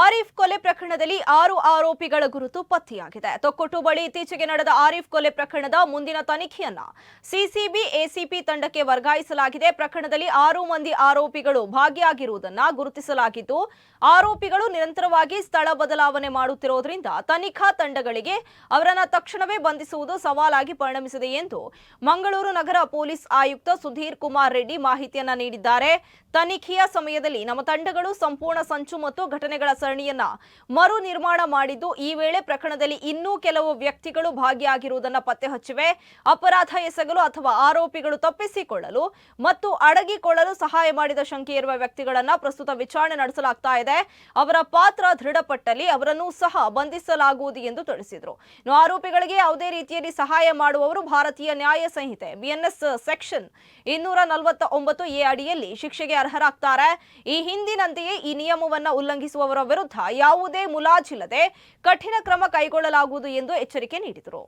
ಆರಿಫ್ ಕೊಲೆ ಪ್ರಕರಣದಲ್ಲಿ 6 ಆರೋಪಿಗಳ ಗುರುತು ಪತ್ತೆಯಾಗಿದೆ. ತೊಕ್ಕೊಟ್ಟು ಬಳಿ ಇತ್ತೀಚೆಗೆ ನಡೆದ ಆರಿಫ್ ಕೊಲೆ ಪ್ರಕರಣದ ಮುಂದಿನ ತನಿಖೆಯನ್ನ ಸಿಸಿಬಿ ಎಸಿಪಿ ತಂಡಕ್ಕೆ ವರ್ಗಾಯಿಸಲಾಗಿದೆ. ಪ್ರಕರಣದಲ್ಲಿ 6 ಮಂದಿ ಆರೋಪಿಗಳು ಭಾಗಿಯಾಗಿರುವುದನ್ನು ಗುರುತಿಸಲಾಗಿದ್ದು, ಆರೋಪಿಗಳು ನಿರಂತರವಾಗಿ ಸ್ಥಳ ಬದಲಾವಣೆ ಮಾಡುತ್ತಿರುವುದರಿಂದ ತನಿಖಾ ತಂಡಗಳಿಗೆ ಅವರನ್ನು ತಕ್ಷಣವೇ ಬಂಧಿಸುವುದು ಸವಾಲಾಗಿ ಪರಿಣಮಿಸಿದೆ ಎಂದು ಮಂಗಳೂರು ನಗರ ಪೊಲೀಸ್ ಆಯುಕ್ತ ಸುಧೀರ್ ಕುಮಾರ್ ರೆಡ್ಡಿ ಮಾಹಿತಿಯನ್ನ ನೀಡಿದ್ದಾರೆ. ತನಿಖೆಯ ಸಮಯದಲ್ಲಿ ನಮ್ಮ ತಂಡಗಳು ಸಂಪೂರ್ಣ ಸಂಚು ಮತ್ತು ಘಟನೆಗಳ ಸರಣಿಯನ್ನ ಮರು ನಿರ್ಮಾಣ ಮಾಡಿದ್ದು, ಈ ವೇಳೆ ಪ್ರಕರಣದಲ್ಲಿ ಇನ್ನೂ ಕೆಲವು ವ್ಯಕ್ತಿಗಳು ಭಾಗಿಯಾಗಿರುವುದನ್ನು ಪತ್ತೆ ಹಚ್ಚಿವೆ. ಅಪರಾಧ ಎಸಗಲು ಅಥವಾ ಆರೋಪಿಗಳು ತಪ್ಪಿಸಿಕೊಳ್ಳಲು ಮತ್ತು ಅಡಗಿಕೊಳ್ಳಲು ಸಹಾಯ ಮಾಡಿದ ಶಂಕೆ ಇರುವ ವ್ಯಕ್ತಿಗಳನ್ನ ಪ್ರಸ್ತುತ ವಿಚಾರಣೆ ನಡೆಸಲಾಗ್ತಾ ಇದೆ. ಅವರ ಪಾತ್ರ ದೃಢಪಟ್ಟಲ್ಲಿ ಅವರನ್ನು ಸಹ ಬಂಧಿಸಲಾಗುವುದು ಎಂದು ತಿಳಿಸಿದರು. ಆರೋಪಿಗಳಿಗೆ ಯಾವುದೇ ರೀತಿಯಲ್ಲಿ ಸಹಾಯ ಮಾಡುವವರು ಭಾರತೀಯ ನ್ಯಾಯ ಸಂಹಿತೆ BNS ಸೆಕ್ಷನ್ 249A ಅಡಿಯಲ್ಲಿ ಶಿಕ್ಷೆಗೆ ಅರ್ಹರಾಗ್ತಾರೆ. ಈ ಹಿಂದಿನಂತೆಯೇ ಈ ನಿಯಮವನ್ನು ಉಲ್ಲಂಘಿಸುವವರ ವಿರುದ್ಧ ಯಾವುದೇ ಮುಲಾಜಿಲ್ಲದೆ ಕಠಿಣ ಕ್ರಮ ಕೈಗೊಳ್ಳಲಾಗುವುದು ಎಂದು ಎಚ್ಚರಿಕೆ ನೀಡಿದರು.